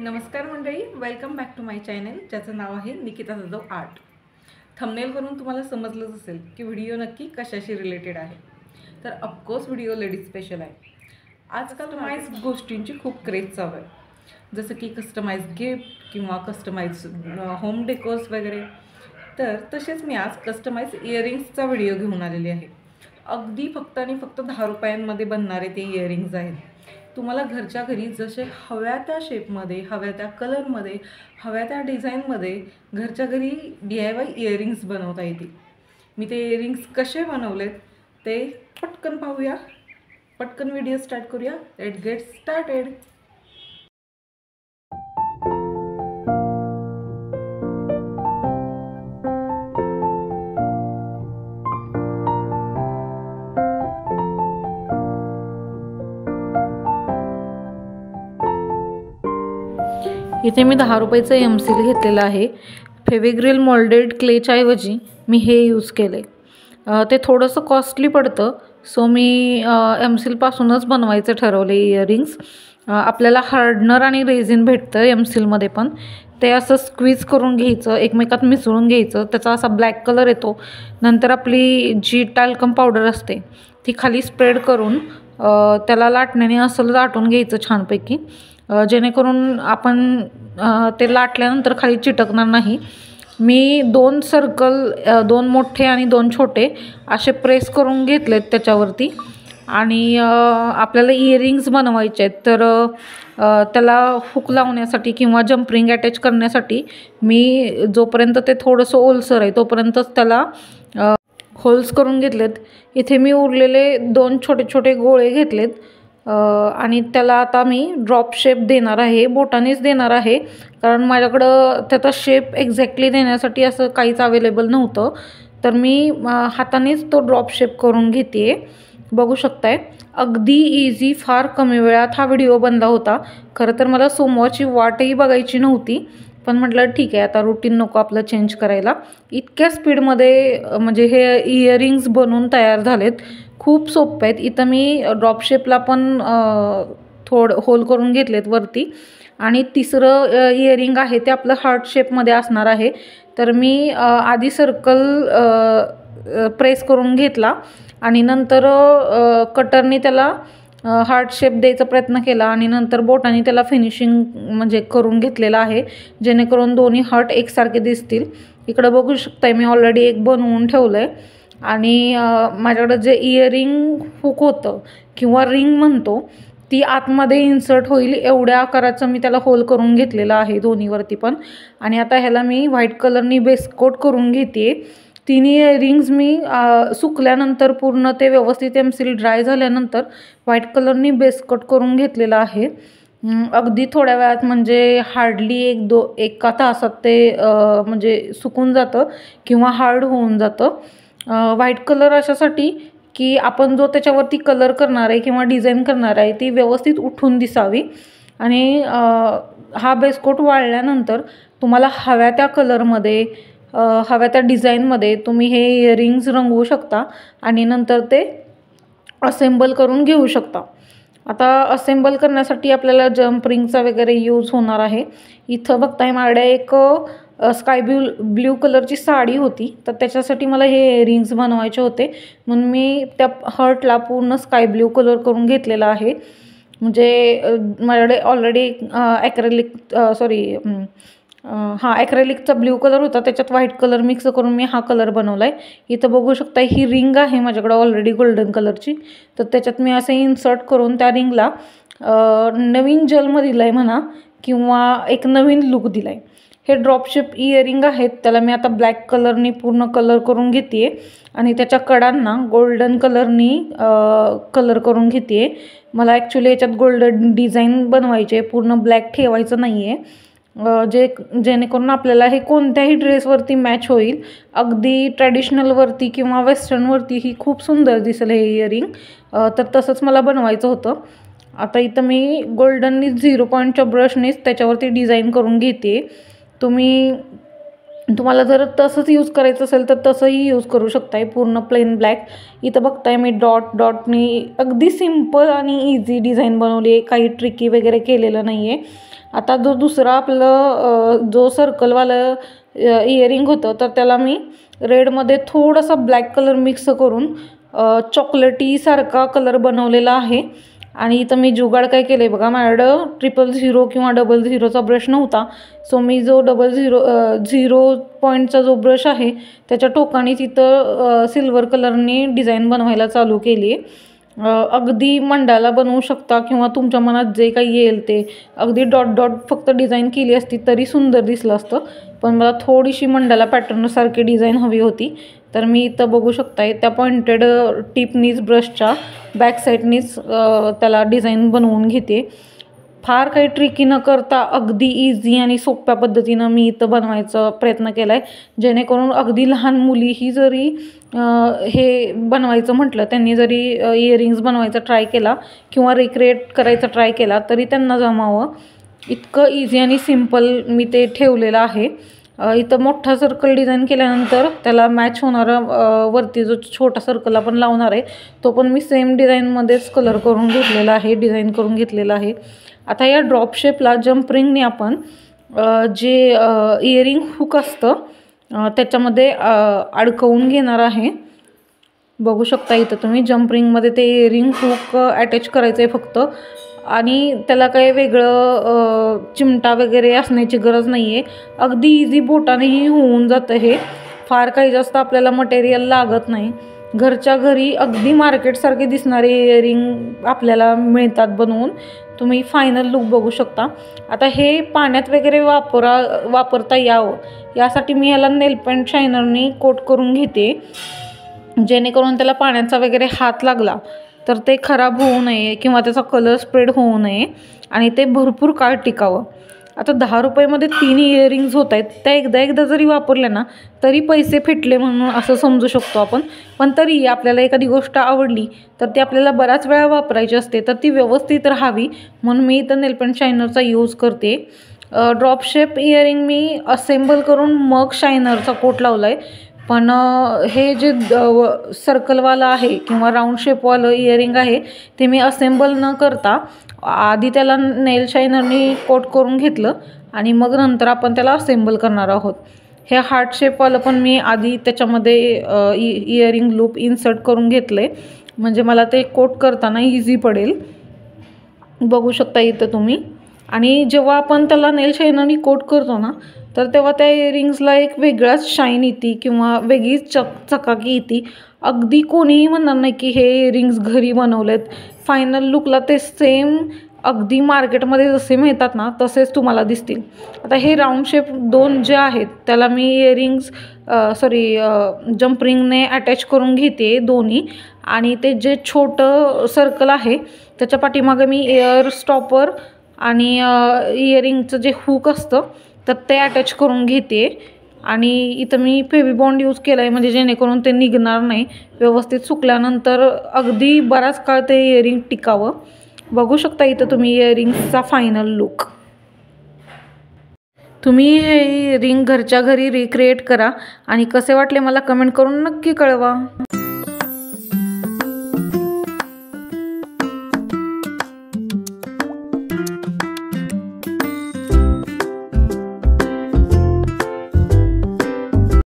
नमस्कार मंडळी, welcome back to my channel ज्याचं नाव आहे निकिता जाधव आर्ट। थंबनेलवरून तुम्हाला समजलंच असेल की व्हिडिओ नक्की कशाशी रिलेटेड आहे। तर ऑफकोर्स व्हिडिओ लेडीज स्पेशल आहे। आजकाल कस्टमाइज गोष्टींची खूप क्रेज चालू आहे, जसं की कस्टमाइज गिफ्ट किंवा कस्टमाइज होम डेकोर्स वगैरे। तर तसेच मी आज कस्टमाइज इयरिंग्सचा व्हिडिओ घेऊन आलेली आहे। अगदी फक्त आणि फक्त 10 रुपयांमध्ये बनणारे ते इयरिंग्स आहेत। तुम्हाला घरच्या घरी जसे हव्या त्या शेपमध्ये, हव्या त्या कलरमध्ये, हव्या त्या डिझाईनमध्ये घरच्या घरी DIY इयरिंग्स बनवता येतील। मी ते इयरिंग्स कसे बनवलेत ते पटकन पाहूया, पटकन व्हिडिओ स्टार्ट करूया। Let's get started. इथे मी 10 रुपयाचं एमसील घेतलेलं आहे। फेविग्रिल मोल्डेड क्लेच्या ऐवजी मी हे यूज केले। ते थोडंसं कॉस्टली पडतं, सो मी एमसीलपासूनच बनवायचं ठरवले इयरिंग्स। आपल्याला हार्डनर आणि रेझिन भेटतं एमसीलमध्ये पण। ते असं स्क्वीज करून घ्यायचं, एकमेकात मिसळून घ्यायचं, त्याचा असा ब्लॅक कलर येतो। नंतर आपली जी टॅल्कम पावडर असते ती खाली स्प्रेड करून त्याला लाटण्याने असं लाटून घ्यायचं छानपैकी, जेणेकरून आपण ते लाटल्यानंतर खाली चिटकणार नाही। मी 2 सर्कल, 2 मोठे आणि 2 छोटे असे प्रेस करून घेतलेत त्याच्यावरती। आणि आपल्याला इयरिंग्स बनवायचे आहेत, तर त्याला हुक लावण्यासाठी किंवा जम्परिंग अटॅच करण्यासाठी मी जोपर्यंत ते थोडंसं ओलसर आहे तोपर्यंतच त्याला होल्स करून घेतलेत। इथे मी उरलेले 2 छोटे छोटे गोळे घेतलेत आणि त्याला आता मी ड्रॉप शेप देणार आहे, बोटानेच देणार आहे, कारण माझ्याकडं त्याचा शेप एक्झॅक्टली देण्यासाठी असं काहीच अवेलेबल नव्हतं। तर मी हातानेच तो ड्रॉप शेप करून घेते। बघू शकताय, अगदी इझी, फार कमी वेळात हा व्हिडिओ बनला होता। खरं तर मला सोमवारची वाटही बघायची नव्हती, पण म्हटलं ठीक आहे, आता रुटीन नको आपलं चेंज करायला। इतक्या स्पीडमध्ये म्हणजे हे इयरिंग्स बनवून तयार झालेत, खूप सोपे आहेत। इथं मी ड्रॉप शेपला पण होल करून घेतलेत वरती। आणि तिसरं इयरिंग आहे ते आपलं हार्ट शेपमध्ये असणार आहे। तर मी आधी सर्कल प्रेस करून घेतला आणि नंतर कटरने त्याला हार्ट शेप द्यायचा प्रयत्न केला आणि नंतर बोटाने त्याला फिनिशिंग म्हणजे करून घेतलेलं आहे, जेणेकरून दोन्ही हार्ट एकसारखे दिसतील। इकडं बघू शकताय मी ऑलरेडी एक बनवून ठेवलं आहे। आणि माझ्याकडं जे इयरिंग हुक होतं किंवा रिंग म्हणतो ती आतमध्ये इन्सर्ट होईल एवढ्या आकाराचं मी त्याला होल करून घेतलेलं आहे दोन्हीवरती पण। आणि आता ह्याला मी व्हाईट कलरनी बेसकोट करून घेते। तिन्ही रिंग्स मी सुकल्यानंतर पूर्ण ते व्यवस्थित एमसील ड्राय झाल्यानंतर व्हाईट कलरनी बेसकोट करून घेतलेलं आहे। अगदी थोड्या वेळात, म्हणजे हार्डली एका तासात ते म्हणजे सुकून जातं किंवा हार्ड होऊन जातं। व्हाईट कलर अशासाठी की आपण जो त्याच्यावरती कलर करणार आहे किंवा डिझाईन करणार आहे ती व्यवस्थित उठून दिसावी। आणि हा बेसकोट वाळल्यानंतर तुम्हाला हव्या त्या कलरमध्ये, हव्या त्या डिझाईनमध्ये तुम्ही हे इयरिंग्स रंगवू शकता आणि नंतर ते असेंबल करून घेऊ शकता। आता असेंबल करण्यासाठी आपल्याला जम्प रिंगचा वगैरे यूज होणार आहे। इथं बघताय माझ्याकडे एक स्काय ब्ल्यू कलरची साडी होती, तर त्याच्यासाठी मला हे इयरिंग्स बनवायचे होते, म्हणून मी त्या हर्टला पूर्ण स्काय ब्ल्यू कलर करून घेतलेला आहे। म्हणजे माझ्याकडे ऑलरेडी ॲक्रेलिकचा ब्ल्यू कलर होता, त्याच्यात व्हाईट कलर मिक्स करून मी हा कलर बनवला आहे। इथं बघू शकता ही रिंग आहे माझ्याकडे ऑलरेडी गोल्डन कलरची, तर त्याच्यात मी असं इन्सर्ट करून त्या रिंगला नवीन जन्म दिला आहे म्हणा किंवा एक नवीन लुक दिला आहे। हे ड्रॉप शेप इयरिंग आहेत, त्याला मी आता ब्लॅक कलरनी पूर्ण कलर करून घेते आणि त्याच्या कडांना गोल्डन कलरनी कलर करून घेते। मला ॲक्च्युली याच्यात गोल्डन डिझाईन बनवायचे आहे, पूर्ण ब्लॅक ठेवायचं नाही आहे, जेणेकरून आपल्याला हे कोणत्याही ड्रेसवरती मॅच होईल। अगदी ट्रॅडिशनलवरती किंवा वेस्टर्नवरती ही खूप सुंदर दिसेल हे इयरिंग। तर तसंच मला बनवायचं होतं। आता इथं मी गोल्डननी 0 पॉईंटच्या ब्रशनेच त्याच्यावरती डिझाईन करून घेते। तुम्ही तुम्हाला जर तसंच यूज करायचं असेल तर तसंही यूज करू शकताय, पूर्ण प्लेन ब्लॅक. इथं बघताय मी डॉटनी अगदी सिम्पल आणि इझी डिझाईन बनवली आहे, काही ट्रिकी वगैरे केलेलं नाही आहे. आता जो दुसरा आपलं जो सर्कलवालं इयरिंग होतं तर त्याला मी रेडमध्ये थोडासा ब्लॅक कलर मिक्स करून चॉकलेटीसारखा कलर बनवलेला आहे. आणि इथं मी जुगाड काय केलं आहे बघा, माझ्याकडं 000 किंवा 00चा ब्रश नव्हता. सो मी जो 0 पॉईंटचा जो ब्रश आहे त्याच्या टोकाने तिथं सिल्वर कलरने डिझाईन बनवायला चालू केली आहे. अगदी मंडाला बनवू शकता किंवा तुमच्या मनात जे काही येईल ते. अगदी डॉट फक्त डिझाईन केली असती तरी सुंदर दिसलं असतं, पण मला थोडीशी मंडाला पॅटर्नसारखी डिझाईन हवी होती. तर मी इथं बघू शकताय त्या पॉइंटेड टिपनीच ब्रशच्या बॅक साईडनीच त्याला डिझाईन बनवून घेते. फार काही ट्रिकी न करता अगदी इझी आणि सोप्या पद्धतीनं मी इथं बनवायचा प्रयत्न केला आहे, जेणेकरून अगदी लहान मुलीही जरी हे बनवायचं म्हटलं, त्यांनी जरी इयरिंग्स बनवायचा ट्राय केला किंवा रिक्रिएट करायचा ट्राय केला तरी त्यांना जमावं. इतकं इझी आणि सिम्पल मी ते ठेवलेलं आहे. इथं मोठा सर्कल डिझाईन केल्यानंतर त्याला मॅच होणारा वरती जो छोटा सर्कल आपण लावणार आहे तो पण मी सेम डिझाईनमध्येच कलर करून घेतलेला आहे, डिझाईन करून घेतलेला आहे. आता या ड्रॉप शेपला जम्प रिंगने आपण जे इयरिंग हुक असतं त्याच्यामध्ये अडकवून घेणार आहे. बघू शकता इथं तुम्ही जम्प रिंगमध्ये ते इयरिंग हुक अटॅच करायचं आहे फक्त, आणि त्याला काही वेगळं चिमटा वगैरे असण्याची गरज नाही आहे. अगदी इझी बोटानेही होऊन जातं हे. फार काही जास्त आपल्याला मटेरियल लागत नाही. घरच्या घरी अगदी मार्केटसारखे दिसणारे इयरिंग आपल्याला मिळतात बनवून. तुम्ही फायनल लुक बघू शकता. आता हे पाण्यात वगैरे वापरता यावं यासाठी मी याला नेल पेंट शायनरनी कोट करून घेते, जेणेकरून त्याला पाण्याचा वगैरे हात लागला तर ते खराब होऊ नये किंवा त्याचा कलर स्प्रेड होऊ नये आणि ते भरपूर काळ टिकावं. आता 10 रुपयामध्ये 3 इयरिंग्स होत आहेत. त्या एकदा जरी वापरल्या ना तरी पैसे फिटले म्हणून असं समजू शकतो आपण. पण तरी आपल्याला एखादी गोष्ट आवडली तर ती आपल्याला बऱ्याच वेळा वापरायची असते, तर ती व्यवस्थित राहावी म्हणून मी इथं नेल पेंट शायनरचा यूज करते. ड्रॉप शेप इयरिंग मी असेंबल करून मग शायनरचा कोट लावला आहे. पण हे जे सर्कलवालं आहे किंवा राऊंड शेपवालं इयरिंग आहे ते मी असेंबल न करता आधी त्याला नेल शायनरनी कोट करून घेतलं आणि मग नंतर आपण त्याला असेंबल करणार आहोत. हे हार्ट शेपवालं पण मी आधी त्याच्यामध्ये इयरिंग लूप इन्सर्ट करून घेतलं आहे, म्हणजे मला ते कोट करताना इझी पडेल. बघू शकता इथं तुम्ही. आणि जेव्हा आपण त्याला नेल शायनरनी कोट करतो ना तर तेव्हा त्या इयरिंग्सला एक वेगळाच शाईन येते किंवा वेगळीच चकाकी येते. अगदी कोणीही म्हणणार नाही की हे इयरिंग्स घरी बनवलेत. फायनल लुकला ते सेम अगदी मार्केटमध्ये जसे मिळतात ना तसेच तुम्हाला दिसतील. आता हे राऊंड शेप 2 जे आहेत त्याला मी इयरिंग्स जम्प रिंगने अटॅच करून घेते दोन्ही, आणि ते जे छोटं सर्कल आहे त्याच्या पाठीमागे मी एअर स्टॉपर आणि इयरिंगचं जे हुक असतं तर ते अटॅच करून घेते. आणि इथं मी फेविबॉन्ड यूज केला आहे म्हणजे जेणेकरून ते निघणार नाही. व्यवस्थित सुकल्यानंतर अगदी बराच काळ ते इयरिंग टिकावं. बघू शकता इथं तुम्ही इयरिंग्सचा फायनल लुक. तुम्ही हे इयरिंग घरच्या घरी रिक्रिएट करा आणि कसे वाटले मला कमेंट करून नक्की कळवा.